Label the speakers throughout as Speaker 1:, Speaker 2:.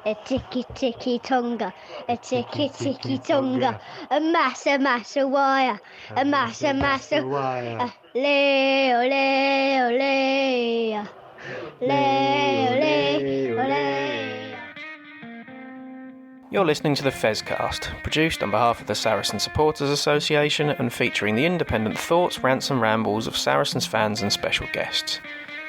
Speaker 1: a ticky ticky tonga, a ticky ticky tonga, a massa wire, a massa wire. Ole, ole, ole, ole, ole, ole.
Speaker 2: You're listening to the Fezcast, produced on behalf of the Saracen Supporters Association and featuring the independent thoughts, rants and rambles of Saracens fans and special guests.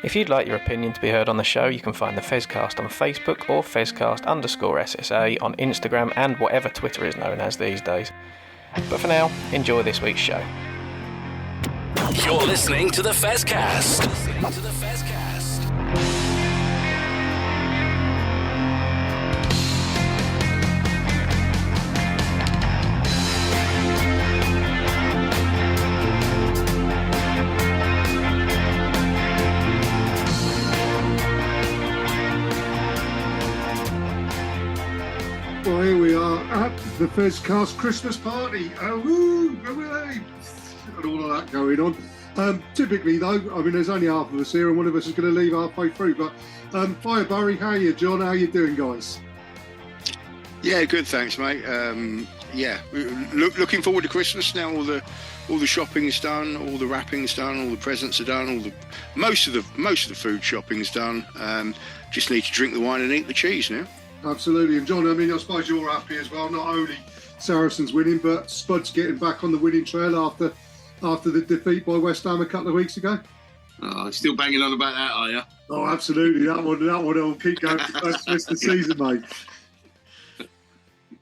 Speaker 2: If you'd like your opinion to be heard on the show, you can find the Fezcast on Facebook or Fezcast_SSA on Instagram and whatever Twitter is known as these days. But for now, enjoy this week's show.
Speaker 3: You're listening to the Fezcast.
Speaker 4: Well, here we are at the Fezcast Christmas party. Oh, woo, hooray! And all of that going on. Typically, though, I mean, there's only half of us here, and one of us is going to leave halfway through. But hi, Barry. How are you, John? How are you doing, guys?
Speaker 5: Yeah, good. Thanks, mate. Looking forward to Christmas now. All the shopping's done, all the wrapping's done, all the presents are done, most of the food shopping's done. Just need to drink the wine and eat the cheese now.
Speaker 4: Absolutely. And John, I mean, I suppose you're happy as well. Not only Saracens winning, but Spud's getting back on the winning trail after the defeat by West Ham a couple of weeks ago.
Speaker 6: Oh, still banging on about that, are you?
Speaker 4: Oh, absolutely. That one will keep going for the rest of the season, mate.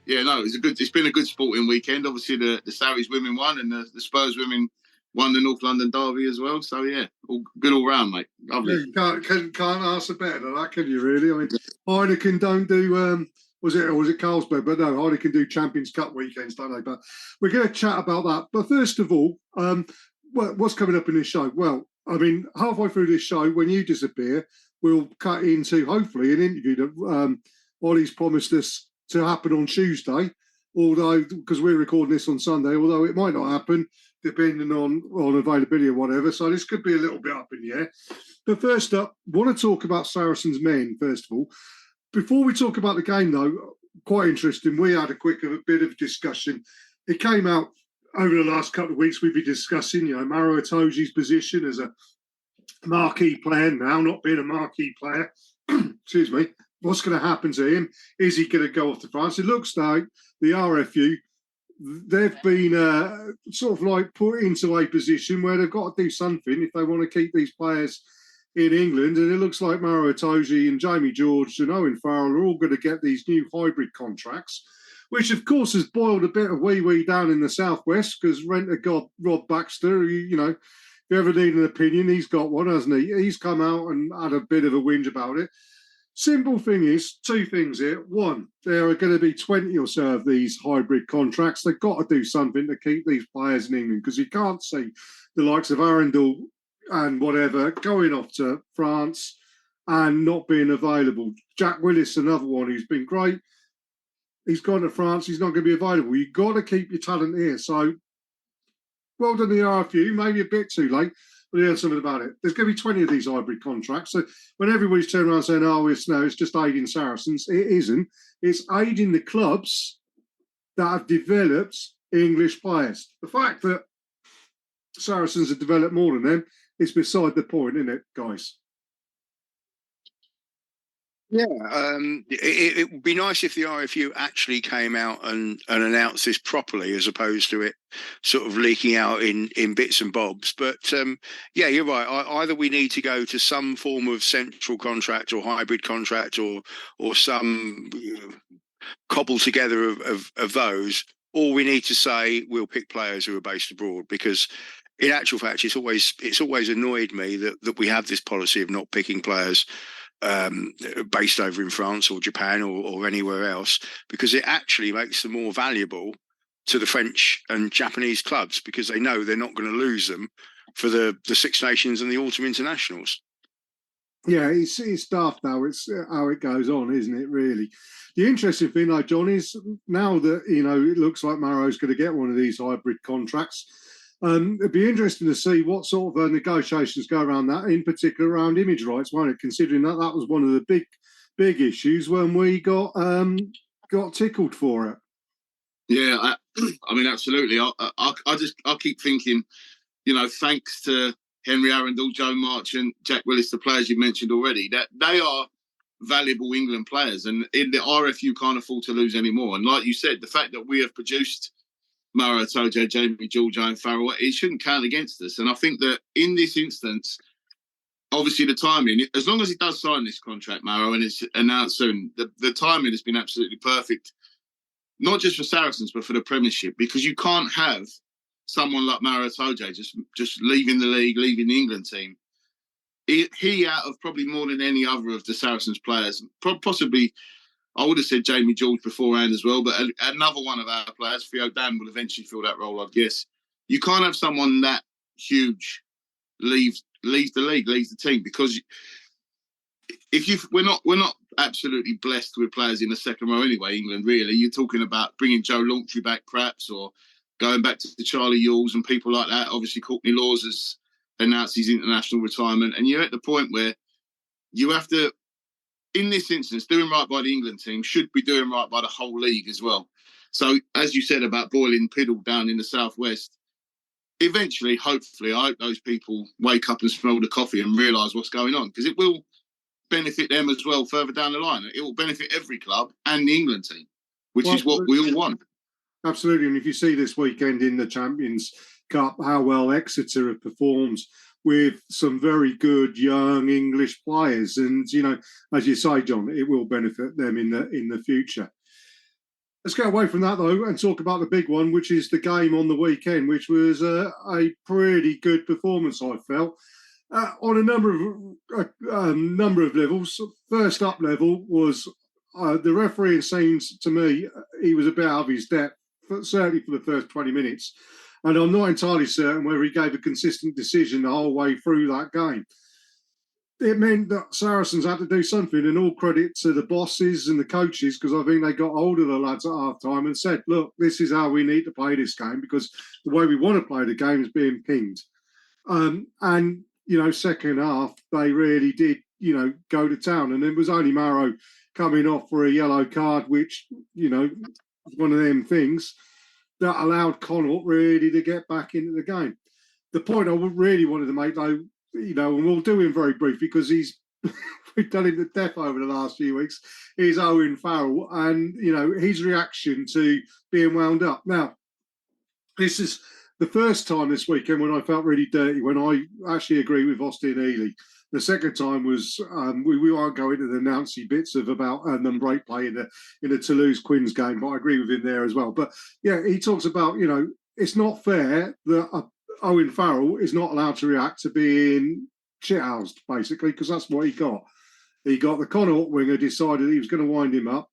Speaker 6: Yeah, no, it's been a good sporting weekend. Obviously, the Sarries women won, and the Spurs women won the North London derby as well. So yeah, all good all round, mate. Lovely.
Speaker 4: Yeah, you can't ask for better than that, can you? Really? I mean, Heineken don't do was it Carlsberg? But no, Heineken do Champions Cup weekends, don't they? But we're going to chat about that. But first of all, what's coming up in this show? Well, I mean, halfway through this show, when you disappear, we'll cut into hopefully an interview that Olly's promised us to happen on Tuesday. Although, because we're recording this on Sunday, although it might not happen, depending on availability or whatever. So this could be a little bit up in the air. But first up, I want to talk about Saracens men, first of all. Before we talk about the game, though, quite interesting, we had a bit of discussion. It came out over the last couple of weeks, we've been discussing, Maro Itoje's position as a marquee player now, not being a marquee player. Excuse me. What's going to happen to him? Is he going to go off to France? It looks like the RFU, they've been sort of like put into a position where they've got to do something if they want to keep these players in England. And it looks like Maro Itoje and Jamie George and Owen Farrell are all going to get these new hybrid contracts, which of course has boiled a bit of wee down in the southwest because renter god Rob Baxter, if you ever need an opinion, he's got one, hasn't he? He's come out and had a bit of a whinge about it. Simple thing is, two things here. One, there are going to be 20 or so of these hybrid contracts. They've got to do something to keep these players in England because you can't see the likes of Arundel and whatever going off to France and not being available. Jack Willis, another one who's been great. He's gone to France. He's not going to be available. You've got to keep your talent here. So, well done the RFU. Maybe a bit too late. But he heard something about it. There's going to be 20 of these hybrid contracts. So when everybody's turning around saying, it's just aiding Saracens, it isn't. It's aiding the clubs that have developed English players. The fact that Saracens have developed more than them is beside the point, isn't it, guys?
Speaker 5: Yeah, it would be nice if the RFU actually came out and announced this properly, as opposed to it sort of leaking out in bits and bobs. But yeah, you're right. Either we need to go to some form of central contract or hybrid contract, or some cobble together of those, or we need to say we'll pick players who are based abroad, because in actual fact, it's always annoyed me that we have this policy of not picking players based over in France or Japan or anywhere else, because it actually makes them more valuable to the French and Japanese clubs, because they know they're not going to lose them for the Six Nations and the Autumn Internationals.
Speaker 4: Yeah, it's daft now. It's how it goes on, isn't it, really? The interesting thing, though, John, is now that, it looks like Maro's going to get one of these hybrid contracts, it'd be interesting to see what sort of negotiations go around that, in particular around image rights, won't it? Considering that was one of the big issues when we got tickled for it.
Speaker 6: Yeah, I mean, absolutely. I keep thinking, thanks to Henry Arundel, Joe Marchant, Jack Willis, the players you mentioned already, that they are valuable England players, and in the RF you can't afford to lose anymore. And like you said, the fact that we have produced Maro Itoje, Jamie George, and Farrell, it shouldn't count against us. And I think that in this instance, obviously the timing, as long as he does sign this contract, Maro, and it's announced soon, the timing has been absolutely perfect, not just for Saracens, but for the Premiership, because you can't have someone like Maro Itoje just leaving the league, leaving the England team. He out of probably more than any other of the Saracens players, possibly, I would have said Jamie George beforehand as well, but another one of our players, Theo Dan, will eventually fill that role, I guess. You can't have someone that huge leaves the league, leaves the team, because we're not absolutely blessed with players in the second row anyway, England, really. You're talking about bringing Joe Launchy back perhaps, or going back to Charlie Ewells and people like that. Obviously, Courtney Laws has announced his international retirement, and you're at the point where you have to, in this instance, doing right by the England team should be doing right by the whole league as well. So, as you said about boiling piddle down in the southwest, eventually, hopefully, I hope those people wake up and smell the coffee and realise what's going on, because it will benefit them as well further down the line. It will benefit every club and the England team, which is what we all want.
Speaker 4: Absolutely. And if you see this weekend in the Champions Cup how well Exeter have performed with some very good young English players, and as you say, John, it will benefit them in the future. Let's get away from that though and talk about the big one, which is the game on the weekend, which was a pretty good performance, I felt, on a number of levels. First up level was the referee. It seems to me he was a bit out of his depth, certainly for the first 20 minutes. And I'm not entirely certain whether he gave a consistent decision the whole way through that game. It meant that Saracens had to do something, and all credit to the bosses and the coaches, because I think they got hold of the lads at half-time and said, look, this is how we need to play this game, because the way we want to play the game is being pinged. And, second half, they really did, go to town. And it was only Maro coming off for a yellow card, which, one of them things that allowed Connacht really to get back into the game. The point I really wanted to make, though, and we'll do him very brief because we've done him to death over the last few weeks, is Owen Farrell and, his reaction to being wound up. Now, this is the first time this weekend when I felt really dirty, when I actually agree with Austin Ely. The second time was, we won't go into the Nancy bits of about them break play in the Toulouse-Quins game, but I agree with him there as well. But, yeah, he talks about, it's not fair that Owen Farrell is not allowed to react to being shithoused, basically, because that's what he got. He got the Connacht winger decided he was going to wind him up.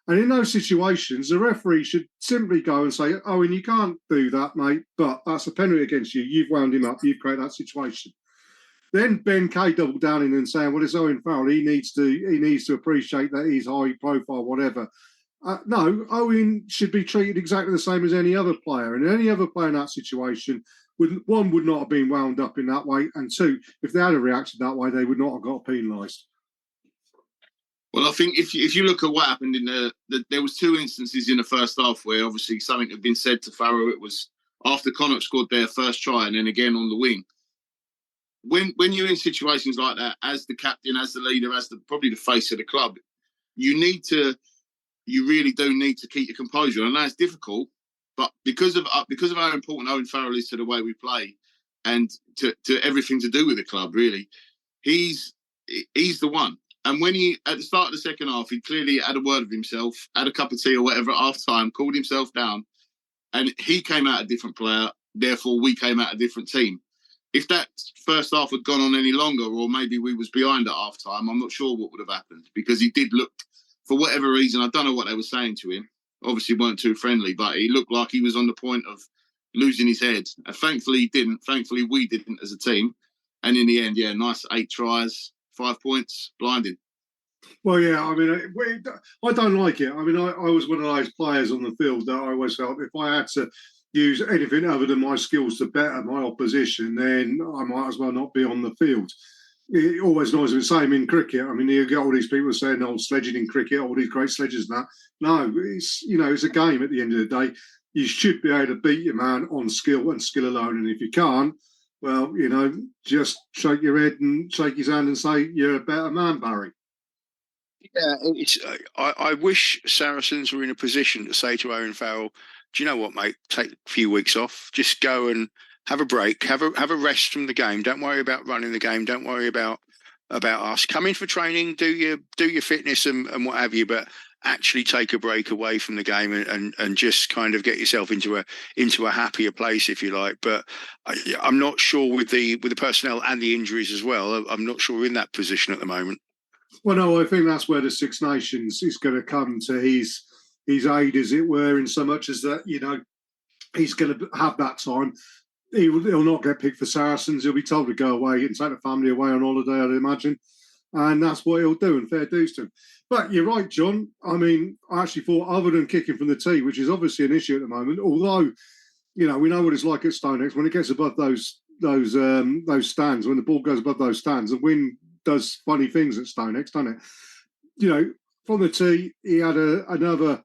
Speaker 4: And in those situations, the referee should simply go and say, Owen, you can't do that, mate, but that's a penalty against you. You've wound him up. You've created that situation. Then Ben Kay doubled down in and saying, well, it's Owen Farrell. He needs to appreciate that he's high profile, whatever. No, Owen should be treated exactly the same as any other player. And any other player in that situation, one, would not have been wound up in that way. And two, if they had a reaction that way, they would not have got penalised.
Speaker 6: Well, I think if you look at what happened there was two instances in the first half where obviously something had been said to Farrell. It was after Connacht scored their first try and then again on the wing. When you're in situations like that, as the captain, as the leader, as probably the face of the club, you really do need to keep your composure. And that's difficult, but because of how important Owen Farrell is to the way we play and to everything to do with the club, really, he's the one. And when at the start of the second half, he clearly had a word with himself, had a cup of tea or whatever at half time, cooled himself down, and he came out a different player. Therefore, we came out a different team. If that first half had gone on any longer, or maybe we was behind at half time, I'm not sure what would have happened, because he did look, for whatever reason, I don't know what they were saying to him. Obviously weren't too friendly, but he looked like he was on the point of losing his head. And thankfully he didn't. Thankfully we didn't as a team. And in the end, nice 8 tries, 5 points, blinding.
Speaker 4: Well, yeah, I mean, I don't like it. I mean, I was one of those players on the field that I always felt if I had to use anything other than my skills to better my opposition, then I might as well not be on the field. always knows the same in cricket. I mean, you get all these people saying, "Oh, sledging in cricket, all these great sledges and that." No, it's a game at the end of the day. You should be able to beat your man on skill and skill alone. And if you can't, well, just shake your head and shake his hand and say, "You're a better man, Barry."
Speaker 5: Yeah, I wish Saracens were in a position to say to Owen Farrell, "Do you know what, mate? Take a few weeks off. Just go and have a break. Have a rest from the game. Don't worry about running the game. Don't worry about us. Come in for training, do your fitness and what have you, but actually take a break away from the game and just kind of get yourself into a happier place, if you like." But I'm not sure with the personnel and the injuries as well. I'm not sure we're in that position at the moment.
Speaker 4: Well, no, I think that's where the Six Nations is going to come to his aid, as it were, in so much as that, he's going to have that time. He'll not get picked for Saracens. He'll be told to go away and take the family away on holiday, I'd imagine. And that's what he'll do, and fair dues to him. But you're right, John. I mean, I actually thought, other than kicking from the tee, which is obviously an issue at the moment, although, we know what it's like at StoneX, when it gets above those stands, when the ball goes above those stands, the wind does funny things at StoneX, doesn't it? From the tee, he had another,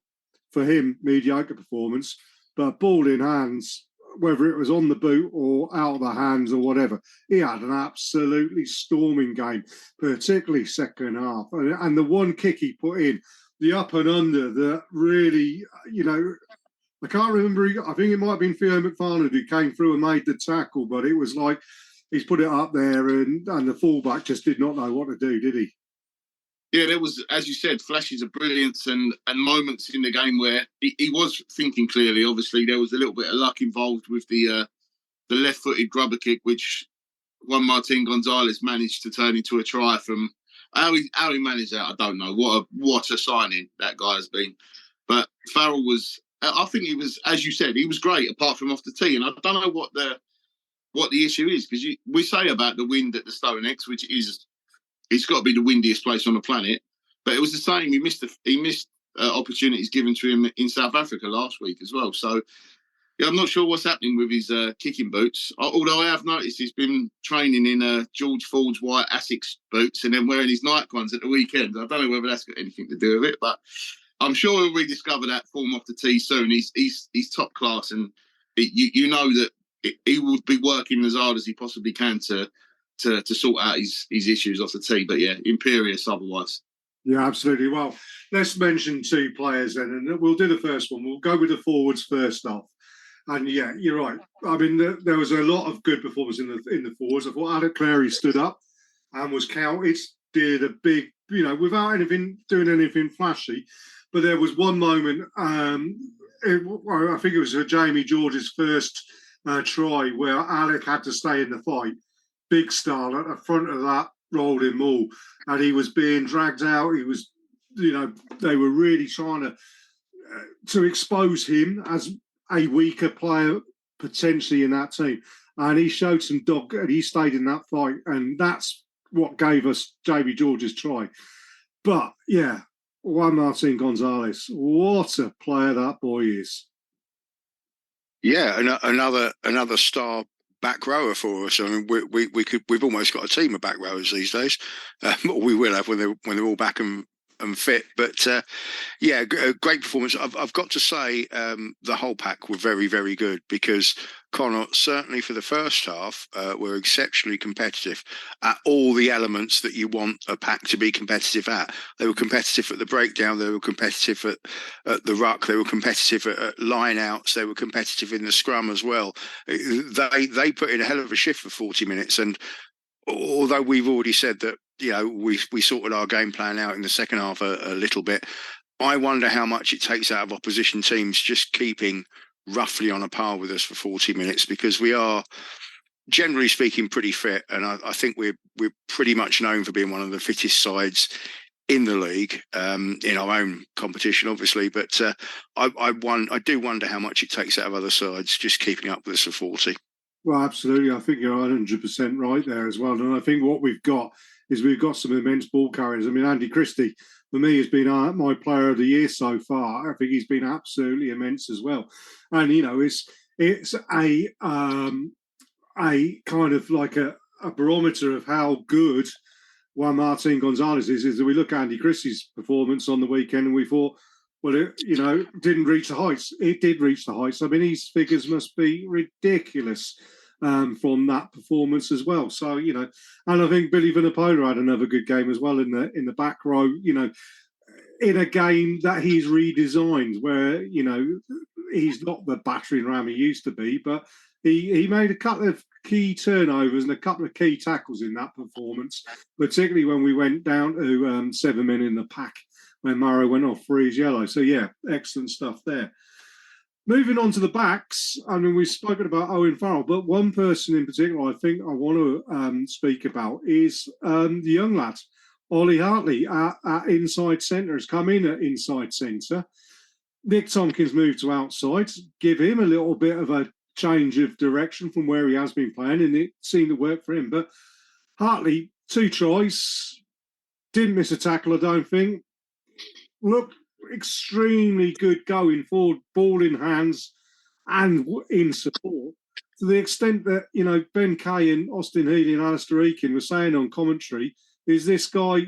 Speaker 4: for him, mediocre performance, but ball in hands, whether it was on the boot or out of the hands or whatever, he had an absolutely storming game, particularly second half. And the one kick he put in, the up and under, that really, I can't remember. I think it might have been Theo McFarland who came through and made the tackle, but it was like he's put it up there and the fullback just did not know what to do, did he?
Speaker 6: Yeah, there was, as you said, flashes of brilliance and moments in the game where he was thinking clearly. Obviously, there was a little bit of luck involved with the left-footed grubber kick, which Juan Martin Gonzalez managed to turn into a try from. How he managed that, I don't know. What a signing that guy has been. But Farrell was, I think he was, as you said, he was great apart from off the tee. And I don't know what the issue is, because we say about the wind at the StoneX, which is, it's got to be the windiest place on the planet. But it was the same. He missed opportunities given to him in South Africa last week as well. So yeah, I'm not sure what's happening with his kicking boots. Although I have noticed he's been training in George Ford's white Asics boots and then wearing his Nike ones at the weekend. I don't know whether that's got anything to do with it, but I'm sure he'll rediscover that form off the tee soon. He's top class, and you know that he will be working as hard as he possibly can to sort out his issues off the tee. But yeah, imperious otherwise.
Speaker 4: Yeah, absolutely. Well, let's mention two players then, and we'll do the first one. We'll go with the forwards first off. And yeah, you're right. I mean, there was a lot of good performance in the forwards. I thought Alec Clary stood up and was counted, did a big, without doing anything flashy. But there was one moment, I think it was Jamie George's first try, where Alec had to stay in the fight. Big style at the front of that rolling maul, and he was being dragged out. He was, they were really trying to expose him as a weaker player potentially in that team, and he showed some dog, and he stayed in that fight, and that's what gave us Jamie George's try. But yeah, Juan Martin Gonzalez, what a player that boy is!
Speaker 5: Yeah, another star back rower for us. I mean, we've almost got a team of back rowers these days. We will have when they're all back and fit. But yeah, great performance. I've got to say the whole pack were very, very good, because Connacht, certainly for the first half, were exceptionally competitive at all the elements that you want a pack to be competitive at. They were competitive at the breakdown, they were competitive at the ruck, they were competitive at line outs, they were competitive in the scrum as well. They put in a hell of a shift for 40 minutes, and although we've already said that we sorted our game plan out in the second half a little bit, I wonder how much it takes out of opposition teams just keeping roughly on a par with us for 40 minutes, because we are, generally speaking, pretty fit, and I think we're pretty much known for being one of the fittest sides in the league, in our own competition, obviously. But I do wonder how much it takes out of other sides just keeping up with us for 40.
Speaker 4: Well, absolutely. I think you're 100% right there as well. And I think what we've got is we've got some immense ball carriers. I mean, Andy Christie, for me, has been my player of the year so far. I think he's been absolutely immense as well. And, it's a kind of like a a barometer of how good Juan Martin Gonzalez is that we look at Andy Christie's performance on the weekend and we thought, well, it, didn't reach the heights. It did reach the heights. I mean, his figures must be ridiculous from that performance as well. So, and I think Billy Vanapola had another good game as well in the back row, in a game that he's redesigned where, he's not the battering ram he used to be, but he made a couple of key turnovers and a couple of key tackles in that performance, particularly when we went down to 7 men in the pack when Murrow went off for his yellow. So, yeah, excellent stuff there. Moving on to the backs, I mean, we've spoken about Owen Farrell, but one person in particular I think I want to speak about is the young lad, Olly Hartley, at inside centre, has come in at inside centre. Nick Tompkins moved to outside, give him a little bit of a change of direction from where he has been playing, and it seemed to work for him. But Hartley, 2 tries, didn't miss a tackle, I don't think. Looked extremely good going forward, ball in hands and in support, to the extent that, Ben Kay and Austin Healy and Alistair Eakin were saying on commentary, is this guy,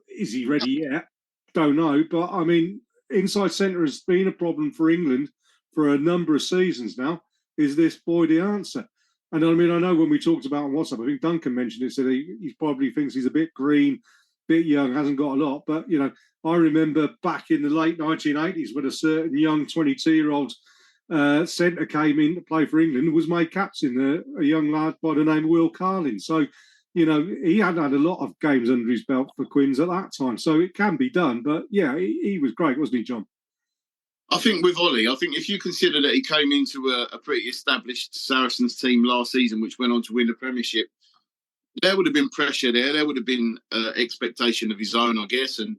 Speaker 4: is he ready yet? Don't know. But, I mean, inside centre has been a problem for England for a number of seasons now. Is this boy the answer? And, I mean, I know when we talked about on WhatsApp, I think Duncan mentioned it, said he probably thinks he's a bit green, bit young, hasn't got a lot. But, I remember back in the late 1980s when a certain young 22-year-old centre came in to play for England and was made captain, a young lad by the name of Will Carlin. So, he hadn't had a lot of games under his belt for Quins at that time. So it can be done. But, yeah, he was great, wasn't he, John?
Speaker 6: I think with Ollie, if you consider that he came into a pretty established Saracens team last season, which went on to win the Premiership, there would have been pressure there. There would have been expectation of his own, I guess, and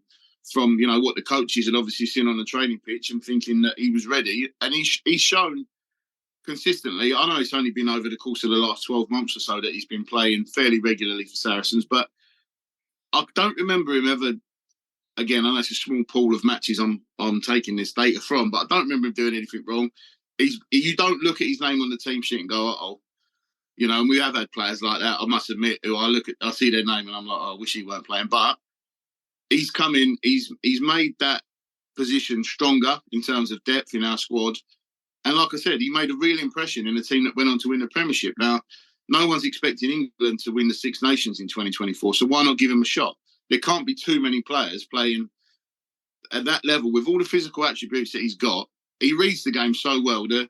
Speaker 6: from, what the coaches had obviously seen on the training pitch and thinking that he was ready. And he's shown consistently, I know it's only been over the course of the last 12 months or so that he's been playing fairly regularly for Saracens, but I don't remember him ever, again, I know it's a small pool of matches I'm taking this data from, but I don't remember him doing anything wrong. You don't look at his name on the team sheet and go, uh-oh. And we have had players like that, I must admit, who I see their name and I'm like, oh, I wish he weren't playing. But he's come in, he's made that position stronger in terms of depth in our squad. And like I said, he made a real impression in a team that went on to win the Premiership. Now, no one's expecting England to win the Six Nations in 2024, so why not give him a shot? There can't be too many players playing at that level with all the physical attributes that he's got. He reads the game so well. The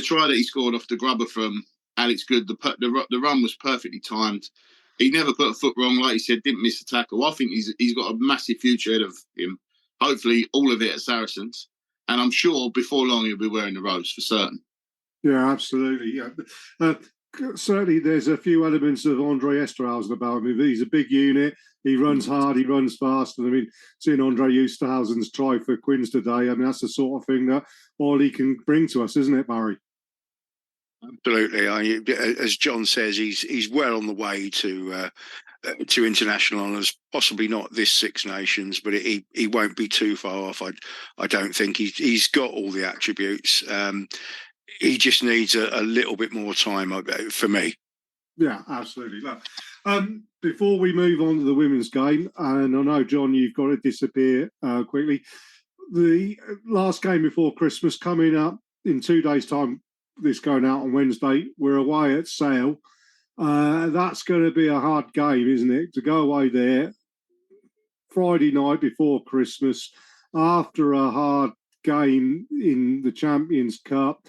Speaker 6: try that he scored off the grubber from Alex Good, the run was perfectly timed. He never put a foot wrong, like he said, didn't miss a tackle. I think he's got a massive future ahead of him. Hopefully, all of it at Saracens. And I'm sure before long he'll be wearing the rose for certain.
Speaker 4: Yeah, absolutely. Yeah, certainly there's a few elements of Andre Esterhausen about him. He's a big unit. He runs hard. He runs fast. And I mean, seeing Andre Esterhausen's try for Quins today, I mean, that's the sort of thing that Ollie can bring to us, isn't it, Barry?
Speaker 5: Absolutely. As John says, he's well on the way to international honours. Possibly not this Six Nations, but he won't be too far off. I don't think he's got all the attributes. He just needs a little bit more time for me.
Speaker 4: Yeah, absolutely. Look, before we move on to the women's game, and I know, John, you've got to disappear quickly. The last game before Christmas coming up in 2 days' time, this going out on Wednesday, we're away at Sale. That's going to be a hard game, isn't it? To go away there Friday night before Christmas after a hard game in the Champions Cup.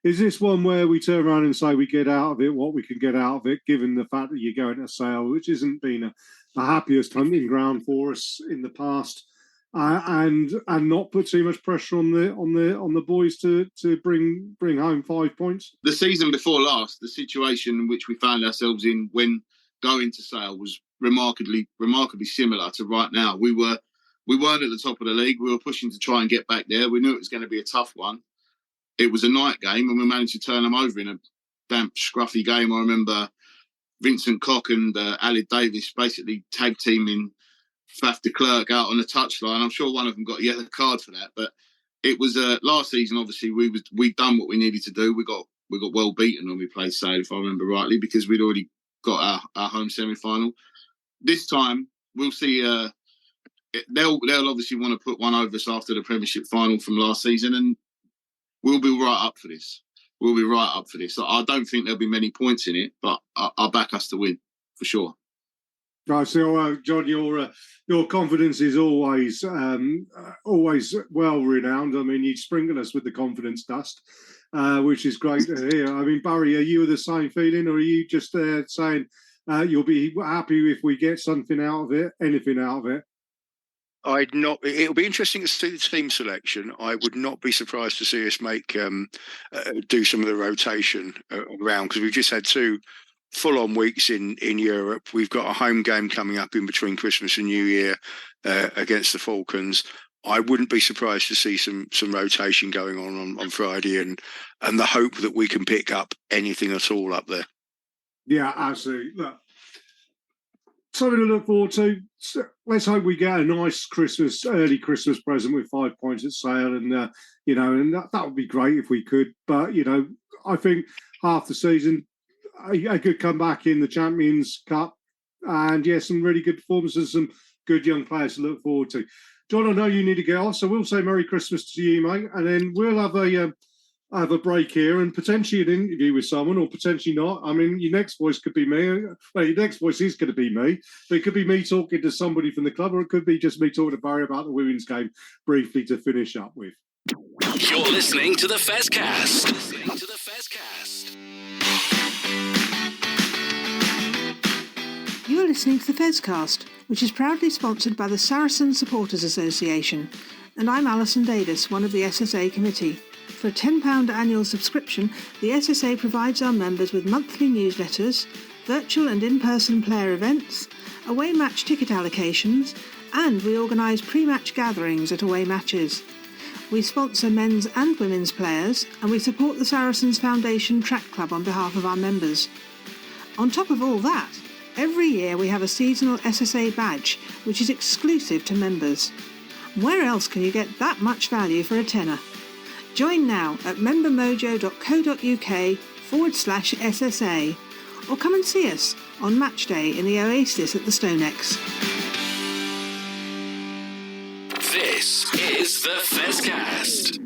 Speaker 4: Is this one where we turn around and say we get out of it what we can get out of it, given the fact that you're going to Sale, which hasn't been the happiest hunting ground for us in the past, and not put too much pressure on the boys to bring home 5 points?
Speaker 6: The season before last, the situation in which we found ourselves in when going to Sale was remarkably similar to right now. We weren't at the top of the league. We were pushing to try and get back there. We knew it was going to be a tough one. It was a night game, and we managed to turn them over in a damp, scruffy game. I remember Vincent Koch and Alid Davis basically tag teaming Faf de Klerk out on the touchline. I'm sure one of them got a yellow card for that. But it was last season, obviously, we'd done what we needed to do. We got well beaten when we played Sale, if I remember rightly, because we'd already got our home semi-final. This time we'll see. They'll obviously want to put one over us after the Premiership final from last season, and we'll be right up for this. We'll be right up for this. I don't think there'll be many points in it, but I'll back us to win for sure.
Speaker 4: Right, so John, your confidence is always well renowned. I mean, you sprinkle us with the confidence dust, which is great to hear. I mean, Barry, are you the same feeling, or are you just saying you'll be happy if we get something out of it, anything out of it?
Speaker 5: I'd not. It'll be interesting to see the team selection. I would not be surprised to see us do some of the rotation around, because we've just had 2 full-on weeks in Europe. We've got a home game coming up in between Christmas and New Year against the Falcons. I wouldn't be surprised to see some rotation going on Friday, and the hope that we can pick up anything at all up there.
Speaker 4: Yeah, absolutely. Look, something to look forward to. So let's hope we get a nice early Christmas present with 5 points at Sale, and and that would be great if we could. But I think half the season, a good comeback in the Champions Cup, and some really good performances, some good young players to look forward to. John, I know you need to get off, so we'll say Merry Christmas to you, mate, and then we'll have a break here and potentially an interview with someone, or potentially not. I mean, your next voice could be me. Well, your next voice is going to be me, but it could be me talking to somebody from the club, or it could be just me talking to Barry about the women's game briefly to finish up with.
Speaker 3: You're listening to the Fezcast.
Speaker 7: You are listening to the Fezcast, which is proudly sponsored by the Saracens Supporters Association, and I'm Alison Davis, one of the SSA committee. For a £10 annual subscription, the SSA provides our members with monthly newsletters, virtual and in-person player events, away match ticket allocations, and we organise pre-match gatherings at away matches. We sponsor men's and women's players, and we support the Saracens Foundation Track Club on behalf of our members. On top of all that, every year we have a seasonal SSA badge, which is exclusive to members. Where else can you get that much value for a tenner? Join now at membermojo.co.uk/SSA, or come and see us on match day in the Oasis at the Stonex.
Speaker 3: This is the Fezcast.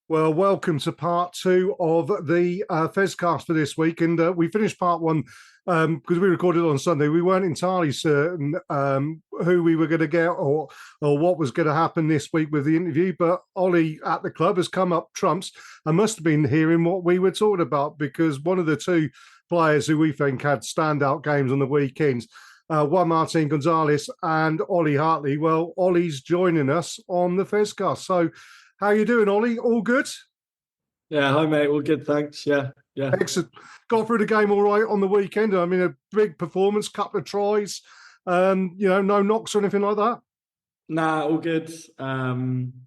Speaker 4: Well, welcome to part 2 of the Fezcast for this week. And we finished part 1 because we recorded on Sunday. We weren't entirely certain who we were going to get or what was going to happen this week with the interview. But Ollie at the club has come up trumps and must have been hearing what we were talking about, because one of the 2 players who we think had standout games on the weekends, Juan Martin Gonzalez and Olly Hartley. Well, Ollie's joining us on the Fezcast. So how you doing, Ollie? All good?
Speaker 8: Yeah, hi, mate. All good, thanks. Yeah.
Speaker 4: Excellent. Got through the game all right on the weekend. I mean, a big performance, couple of tries. No knocks or anything like that?
Speaker 8: Nah, all good.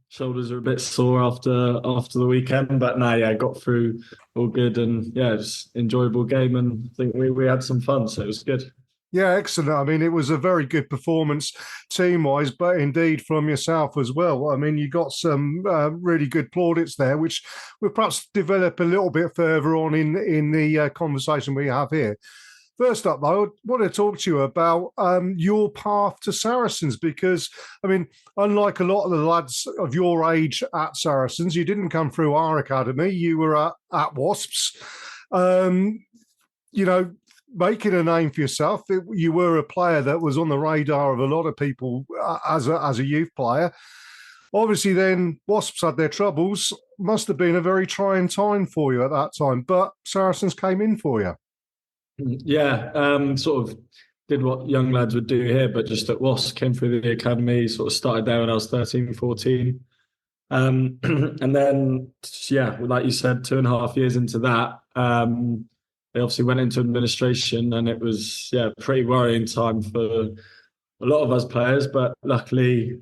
Speaker 8: Shoulders are a bit sore after the weekend, but got through all good, and just enjoyable game, and I think we had some fun, so it was good.
Speaker 4: Yeah, excellent. I mean, it was a very good performance team-wise, but indeed from yourself as well. I mean, you got some really good plaudits there, which we'll perhaps develop a little bit further on in the conversation we have here. First up, though, I want to talk to you about your path to Saracens, because, I mean, unlike a lot of the lads of your age at Saracens, you didn't come through our academy. You were at Wasps. Making a name for yourself. You were a player that was on the radar of a lot of people as a youth player. Obviously, then Wasps had their troubles. Must have been a very trying time for you at that time, but Saracens came in for you.
Speaker 8: Yeah, sort of did what young lads would do here, but just at Wasps, came through the academy, sort of started there when I was 13, 14. And then, like you said, 2.5 years into that, they obviously went into administration, and it was a pretty worrying time for a lot of us players. But luckily,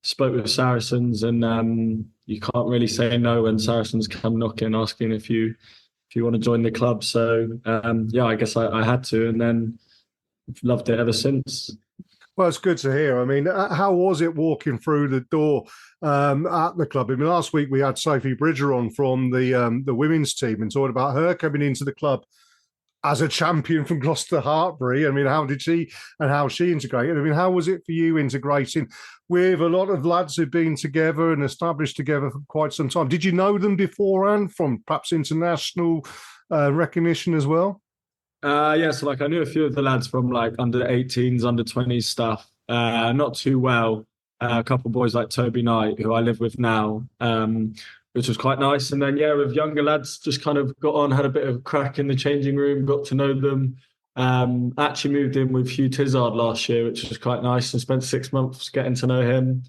Speaker 8: spoke with Saracens, and you can't really say no when Saracens come knocking, asking if you want to join the club. So I guess I had to, and then loved it ever since.
Speaker 4: Well, it's good to hear. I mean, how was it walking through the door at the club? I mean, last week we had Sophie Bridger on from the women's team and talking about her coming into the club as a champion from Gloucester Hartbury. I mean, how she integrated? I mean, how was it for you integrating with a lot of lads who've been together and established together for quite some time? Did you know them beforehand from perhaps international recognition as well?
Speaker 8: Yeah, so like I knew a few of the lads from like under 18s, under 20s stuff, not too well. A couple of boys like Toby Knight, who I live with now, which was quite nice. And then, yeah, with younger lads, just kind of got on, had a bit of a crack in the changing room, got to know them. Actually moved in with Hugh Tizard last year, which was quite nice, and spent 6 months getting to know him,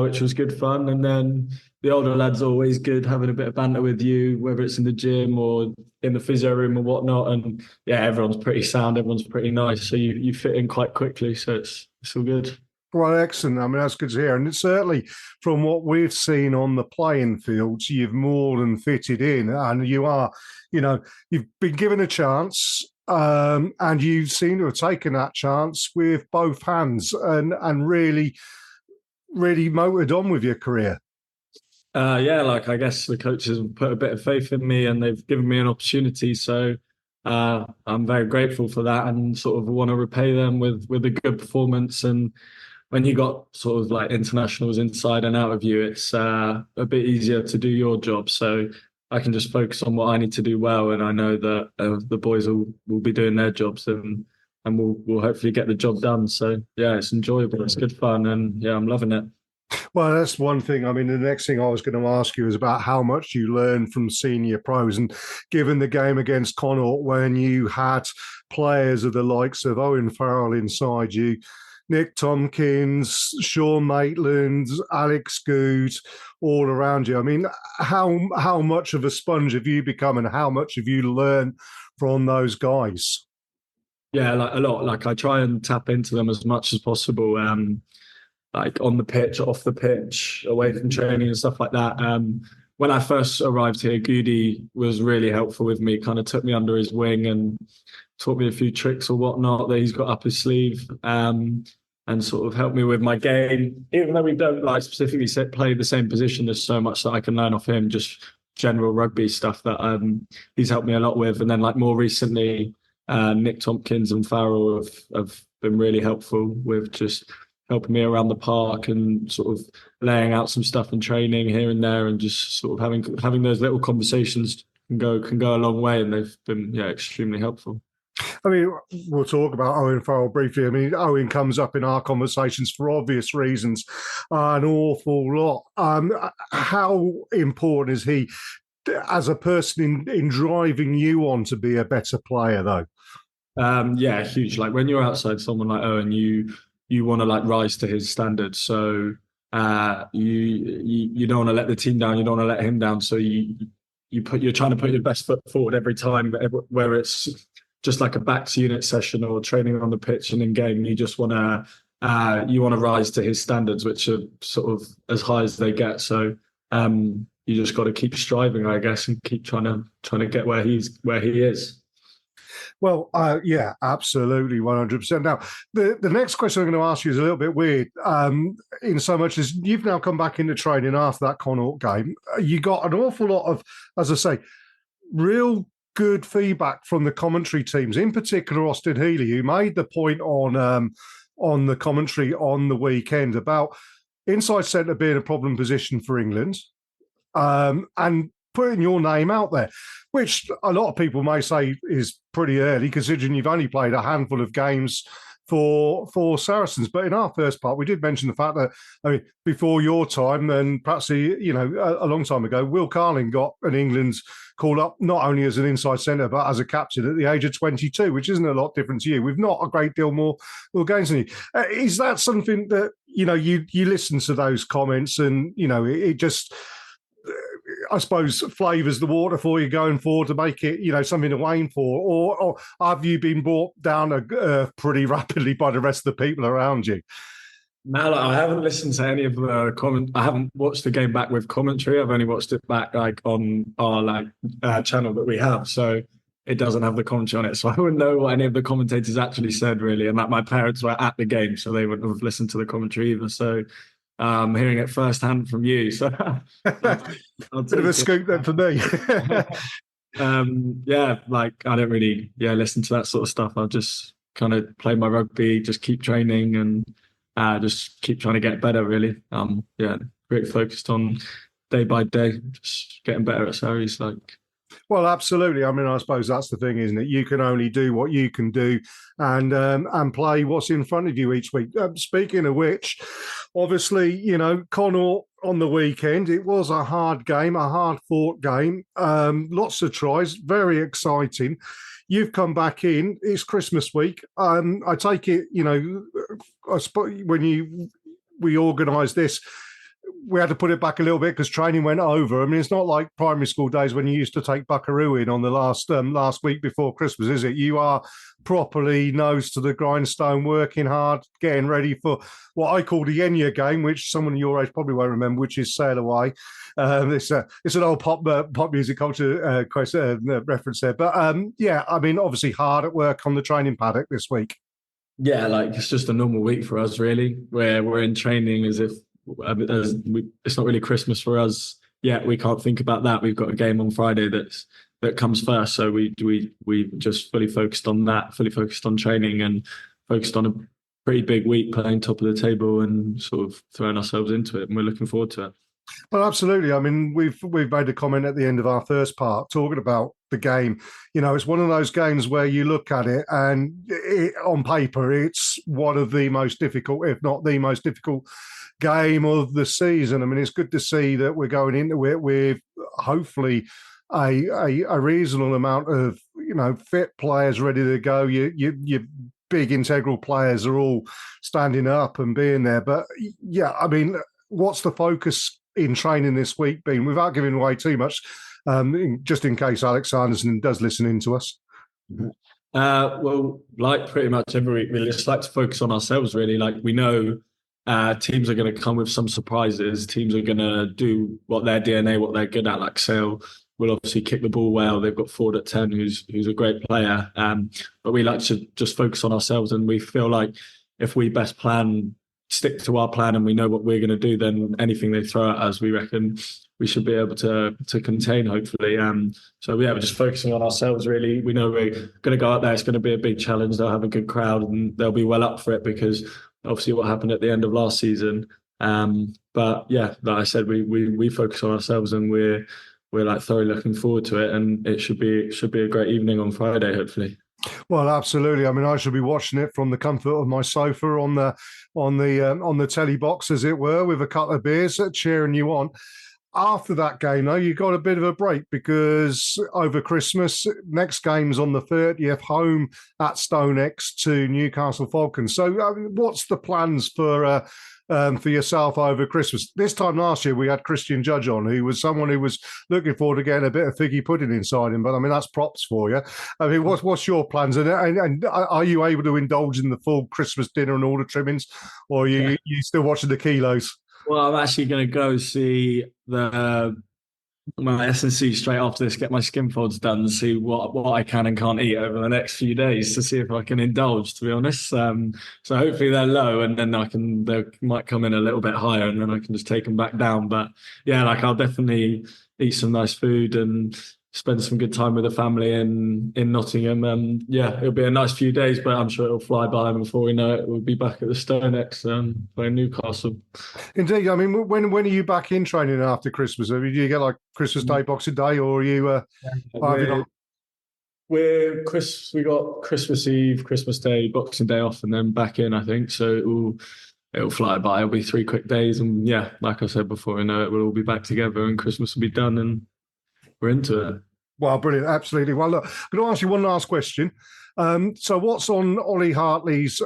Speaker 8: which was good fun. And then the older lads are always good, having a bit of banter with you, whether it's in the gym or in the physio room or whatnot. And yeah, everyone's pretty sound, everyone's pretty nice, so you fit in quite quickly. So it's all good.
Speaker 4: Well, excellent. I mean, that's good to hear. And it's certainly from what we've seen on the playing fields, you've more than fitted in, and you've been given a chance. And you seem to have taken that chance with both hands and really, really motored on with your career.
Speaker 8: Yeah, like I guess the coaches have put a bit of faith in me and they've given me an opportunity. So I'm very grateful for that and sort of want to repay them with a good performance. And when you got sort of like internationals inside and out of you, it's a bit easier to do your job. So I can just focus on what I need to do well. And I know that the boys will be doing their jobs and we'll hopefully get the job done. So yeah, it's enjoyable. It's good fun. And yeah, I'm loving it.
Speaker 4: Well, that's one thing. I mean, the next thing I was going to ask you is about how much you learned from senior pros. And given the game against Connacht, when you had players of the likes of Owen Farrell inside you, Nick Tompkins, Sean Maitland, Alex Good, all around you. I mean, how much of a sponge have you become and how much have you learned from those guys?
Speaker 8: Yeah, like a lot. Like I try and tap into them as much as possible. Like on the pitch, off the pitch, away from training and stuff like that. When I first arrived here, Goody was really helpful with me, kind of took me under his wing and taught me a few tricks or whatnot that he's got up his sleeve, and sort of helped me with my game. Even though we don't like specifically play the same position, there's so much that I can learn off him, just general rugby stuff that he's helped me a lot with. And then like more recently, Nick Tompkins and Farrell have been really helpful with just helping me around the park and sort of laying out some stuff in training here and there, and just sort of having those little conversations can go a long way, and they've been extremely helpful.
Speaker 4: I mean, we'll talk about Owen Farrell briefly. I mean, Owen comes up in our conversations for obvious reasons an awful lot. How important is he as a person in driving you on to be a better player, though?
Speaker 8: Yeah, huge. Like when you're outside someone like Owen, you want to like rise to his standards. So you don't want to let the team down. You don't want to let him down. So you're trying to put your best foot forward every time, where it's just like a backs unit session or training on the pitch and in game. You just want to rise to his standards, which are sort of as high as they get. So you just got to keep striving, I guess, and keep trying to get where he is.
Speaker 4: Well, yeah, absolutely, 100%. Now, the next question I'm going to ask you is a little bit weird, in so much as you've now come back into training after that Connacht game. You got an awful lot of, as I say, real good feedback from the commentary teams, in particular Austin Healy, who made the point on the commentary on the weekend about inside centre being a problem position for England, and putting your name out there, which a lot of people may say is pretty early, considering you've only played a handful of games for Saracens. But in our first part, we did mention the fact that, I mean, before your time, and perhaps a long time ago, Will Carling got an England call up not only as an inside centre but as a captain at the age of 22, which isn't a lot different to you. We've not a great deal more games than you. Is that something that you listen to those comments and it just, I suppose, flavours the water for you going forward to make it, something to aim for? Or have you been brought down pretty rapidly by the rest of the people around you?
Speaker 8: No, I haven't listened to any of the comment. I haven't watched the game back with commentary. I've only watched it back like on our channel that we have. So it doesn't have the commentary on it, so I wouldn't know what any of the commentators actually said really. And that my parents were at the game, so they wouldn't have listened to the commentary either. So hearing it firsthand from you, so
Speaker 9: I'll bit of a scoop then for me.
Speaker 8: Yeah, like I don't really listen to that sort of stuff. I'll just kind of play my rugby, just keep training and just keep trying to get better really. Really focused on day by day, just getting better at Sarries.
Speaker 9: Well, absolutely. I mean, I suppose that's the thing, isn't it? You can only do what you can do and play what's in front of you each week. Speaking of which, obviously, Connacht on the weekend, it was a hard game, a hard-fought game. Lots of tries, very exciting. You've come back in. It's Christmas week. I take it, I suppose when we organised this, we had to put it back a little bit because training went over. I mean, it's not like primary school days when you used to take Buckaroo in on the last week before Christmas, is it? You are properly nose to the grindstone, working hard, getting ready for what I call the Enya game, which someone your age probably won't remember, which is Sail Away. It's an old pop music culture reference there. But I mean, obviously hard at work on the training paddock this week.
Speaker 8: Yeah, it's just a normal week for us, really, where we're in training as if it's not really Christmas for us yet. We can't think about that. We've got a game on Friday that comes first, so we just fully focused on that, fully focused on training, and focused on a pretty big week playing top of the table and sort of throwing ourselves into it. And we're looking forward to it.
Speaker 9: Well, absolutely. I mean, we've made a comment at the end of our first part talking about the game. It's one of those games where you look at it and on paper, it's one of the most difficult, if not the most difficult game of the season. I mean, it's good to see that we're going into it with hopefully a reasonable amount of fit players ready to go. Your big integral players are all standing up and being there. But yeah, I mean, what's the focus in training this week been, without giving away too much, just in case Alex Anderson does listen in to us?
Speaker 8: Well, like pretty much every week, we just like to focus on ourselves, really. We know teams are going to come with some surprises. Teams are going to do what their DNA, what they're good at. Like Sale will obviously kick the ball well. They've got Ford at 10, who's a great player. But we like to just focus on ourselves, and we feel like if we best stick to our plan, and we know what we're going to do, then anything they throw at us, we reckon we should be able to contain, hopefully. We're just focusing on ourselves, really. We know we're going to go out there. It's going to be a big challenge. They'll have a good crowd, and they'll be well up for it because obviously what happened at the end of last season. But yeah, like I said, we focus on ourselves, and we're thoroughly looking forward to it, and it should be a great evening on Friday, hopefully.
Speaker 9: Well, absolutely. I mean, I should be watching it from the comfort of my sofa on the telly box, as it were, with a couple of beers, cheering you on. After that game, though, you got a bit of a break because over Christmas, next game's on the 30th, home at StoneX to Newcastle Falcons. So, what's the plans for yourself over Christmas? This time last year, we had Christian Judge on, who was someone who was looking forward to getting a bit of figgy pudding inside him. But I mean, that's props for you. I mean, what's your plans? And are you able to indulge in the full Christmas dinner and all the trimmings, or are you still watching the kilos?
Speaker 8: Well, I'm actually going to go see my S&C straight after this, get my skin folds done, and see what I can and can't eat over the next few days to see if I can indulge, to be honest. So hopefully they're low, and then they might come in a little bit higher, and then I can just take them back down. But yeah, I'll definitely eat some nice food and spend some good time with the family in Nottingham. It'll be a nice few days, but I'm sure it'll fly by, and before we know it, we'll be back at the StoneX playing Newcastle.
Speaker 9: Indeed. I mean, when are you back in training after Christmas? I mean, do you get Christmas Day, Boxing Day, or are you?
Speaker 8: We got Christmas Eve, Christmas Day, Boxing Day off, and then back in, I think. So it'll fly by. It'll be 3 quick days, and yeah, like I said before, we know it, we'll all be back together, and Christmas will be done, and we're into it.
Speaker 9: Well, brilliant. Absolutely. Well, look, I'm going to ask you one last question. So what's on Olly Hartley's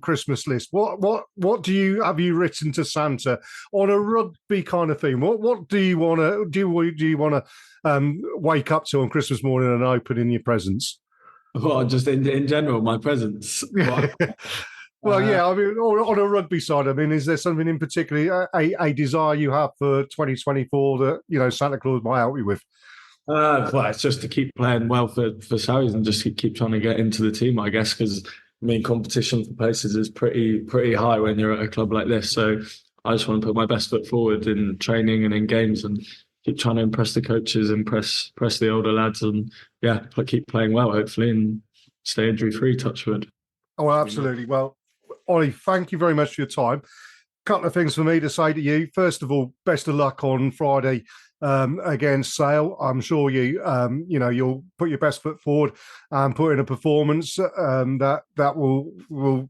Speaker 9: Christmas list? What have you written to Santa on a rugby kind of theme? What do you want to wake up to on Christmas morning and open in your presents?
Speaker 8: Well, just in general, my presents.
Speaker 9: Well, yeah, I mean, on a rugby side, I mean, is there something in particular, a desire you have for 2024 that, Santa Claus might help you with?
Speaker 8: Well, it's just to keep playing well for Sarries and just keep trying to get into the team, I guess, because competition for places is pretty high when you're at a club like this. So I just want to put my best foot forward in training and in games and keep trying to impress the coaches, impress the older lads, and keep playing well, hopefully, and stay injury free. Touch wood.
Speaker 9: Oh, absolutely. Well, Ollie, thank you very much for your time. Couple of things for me to say to you. First of all, best of luck on Friday against Sale. I'm sure you'll put your best foot forward and put in a performance that will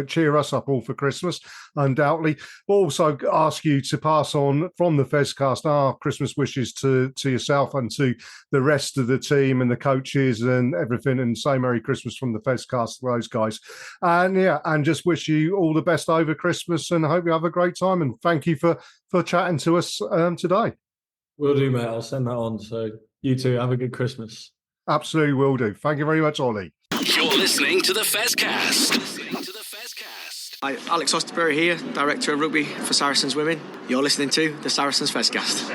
Speaker 9: cheer us up all for Christmas, undoubtedly. But also ask you to pass on from the Fezcast our Christmas wishes to yourself and to the rest of the team and the coaches and everything, and say Merry Christmas from the Fezcast to those guys. And just wish you all the best over Christmas, and I hope you have a great time. And thank you for chatting to us today.
Speaker 8: Will do, mate. I'll send that on. So you too, have a good Christmas.
Speaker 9: Absolutely will do. Thank you very much, Ollie.
Speaker 3: You're listening to the Fezcast.
Speaker 10: Hi, Alex Osterbury here, Director of Rugby for Saracens Women. You're listening to the Saracens Fezcast.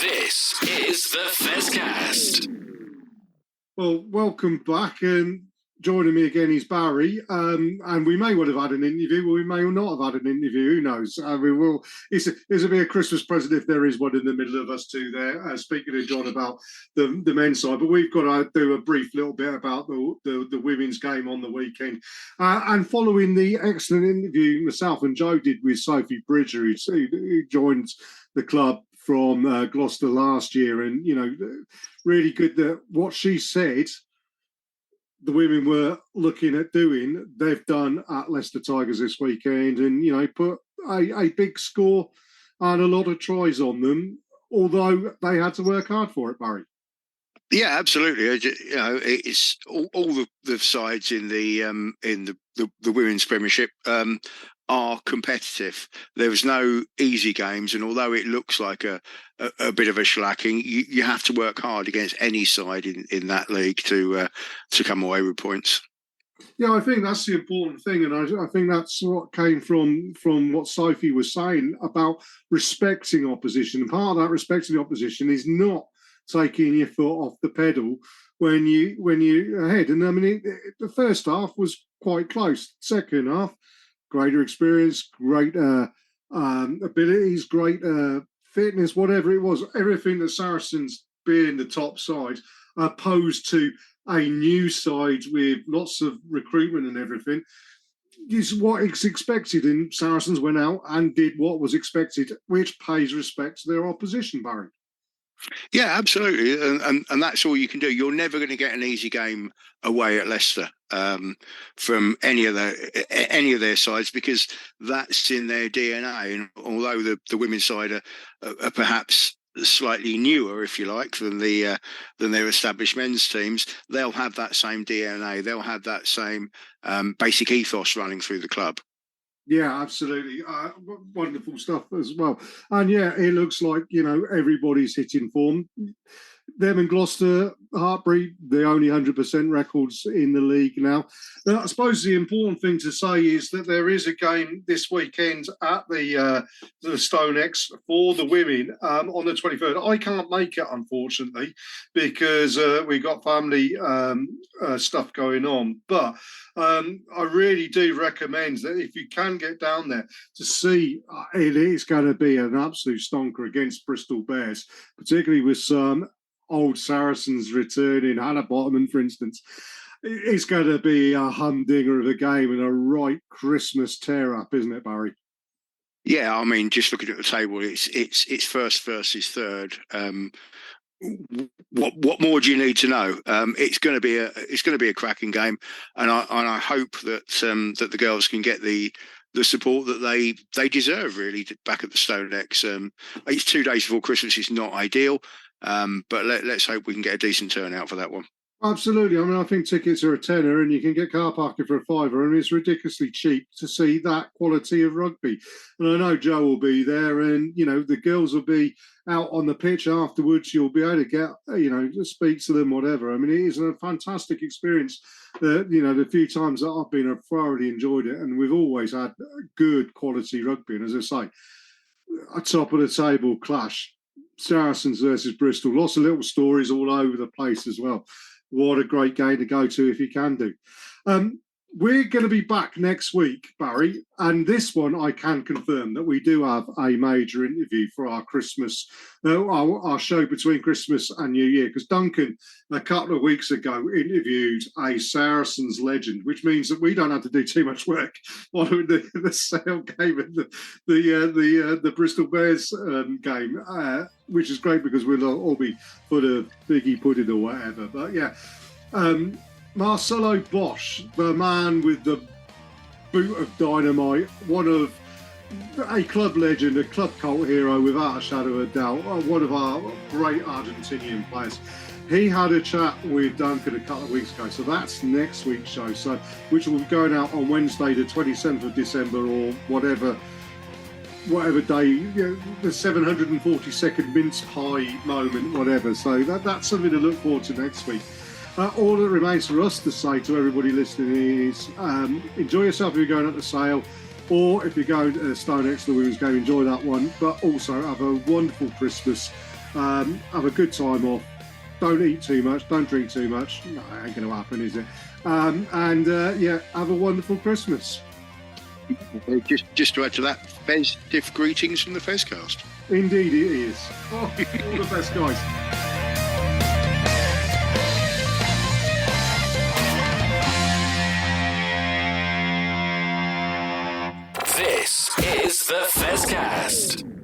Speaker 3: This is the Fezcast.
Speaker 4: Well, welcome back, and joining me again is Barry. And we may well have had an interview, or we may not have had an interview. Who knows? It'll be a Christmas present if there is one in the middle of us two there. Speaking to John about the men's side, but we've got to do a brief little bit about the women's game on the weekend. And following the excellent interview myself and Joe did with Sophie Bridger, who joined the club from Gloucester last year, and really good that what she said the women were looking at doing, they've done at Leicester Tigers this weekend, and put a big score and a lot of tries on them, although they had to work hard for it, Barry.
Speaker 5: Yeah, absolutely. It's all the sides in the women's Premiership are competitive. There was no easy games, and although it looks like a bit of a shellacking, you have to work hard against any side in that league to come away with points.
Speaker 4: Yeah, I think that's the important thing, and I think that's what came from what Sophie was saying about respecting opposition. And part of that respecting the opposition is not taking your foot off the pedal when you're ahead. And I mean, the first half was quite close. Second half, greater experience, great abilities, great fitness, whatever it was, everything that Saracens being the top side, opposed to a new side with lots of recruitment and everything, is what is expected. And Saracens went out and did what was expected, which pays respect to their opposition, Barry.
Speaker 5: Yeah, absolutely, and that's all you can do. You're never going to get an easy game away at Leicester from any of their sides, because that's in their DNA. And although the women's side are perhaps slightly newer, if you like, than their established men's teams, they'll have that same DNA. They'll have that same basic ethos running through the club.
Speaker 4: Yeah, absolutely. Wonderful stuff as well. And yeah, it looks like, everybody's hitting form. Them and Gloucester, Hartbury, the only 100% records in the league now. I suppose the important thing to say is that there is a game this weekend at the Stone X for the women on the 23rd. I can't make it, unfortunately, because we got family stuff going on. But I really do recommend that if you can get down there to see, it is going to be an absolute stonker against Bristol Bears, particularly with some old Saracens returning, Hannah Bottoman, for instance. It's going to be a humdinger of a game and a right Christmas tear-up, isn't it, Barry?
Speaker 5: Yeah, I mean, just looking at the table, it's first versus third. What more do you need to know? It's going to be a cracking game, and I hope that that the girls can get the support that they deserve, really, back at the Stone X. It's 2 days before Christmas. It's not ideal, but let's hope we can get a decent turnout for that one.
Speaker 4: Absolutely. I mean, I think tickets are a tenner, and you can get car parking for a £5, and it's ridiculously cheap to see that quality of rugby. And I know Joe will be there, and the girls will be out on the pitch afterwards. You'll be able to get, speak to them, whatever. I mean, it is a fantastic experience. The few times that I've been, I've thoroughly enjoyed it, and we've always had good quality rugby. And as I say, a top of the table clash. Saracens versus Bristol. Lots of little stories all over the place as well. What a great game to go to if you can do. We're going to be back next week, Barry, and this one I can confirm that we do have a major interview for our Christmas, our show between Christmas and New Year, because Duncan, a couple of weeks ago, interviewed a Saracens legend, which means that we don't have to do too much work following the Sale game and the Bristol Bears game, which is great because we'll all be full of Biggie pudding or whatever. But yeah. Marcelo Bosch, the man with the boot of dynamite, one of a club legend, a club cult hero without a shadow of a doubt, one of our great Argentinian players. He had a chat with Duncan a couple of weeks ago, so that's next week's show, which will be going out on Wednesday, the 27th of December, or whatever day, the 742nd mince pie moment, whatever. So that's something to look forward to next week. All that remains for us to say to everybody listening is enjoy yourself if you're going out to Sale, or if you're going to Stonex, the women's game, enjoy that one. But also have a wonderful Christmas. Have a good time off. Don't eat too much. Don't drink too much. No, it ain't going to happen, is it? Have a wonderful Christmas.
Speaker 5: Just to add to that, festive greetings from the Fezcast.
Speaker 4: Indeed it is. All the best, guys.
Speaker 3: This is the Fezcast.